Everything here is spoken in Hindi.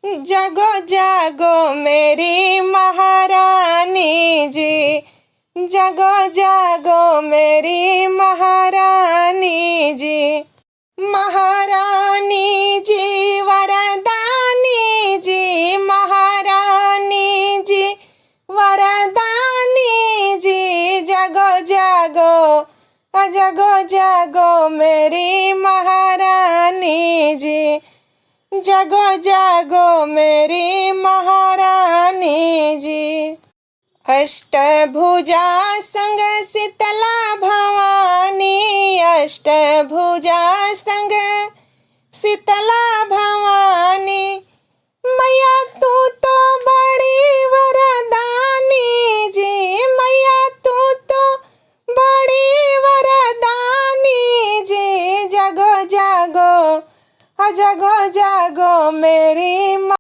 जागो जागो मेरी महारानी जी, जागो जागो मेरी महारानी जी। महारानी जी वरदानी जी, महारानी जी वरदानी जी। जागो जागो जागो जागो मेरी महारानी जी, जागो जागो मेरी महारानी जी। अष्टभुजा संग शीतला भवानी, अष्टभुजा संग शीतला भवानी। मैया तू तो बड़ी वरदानी जी, मैया तू तो बड़ी वरदानी जी। जागो जागो जागो जागो मेरी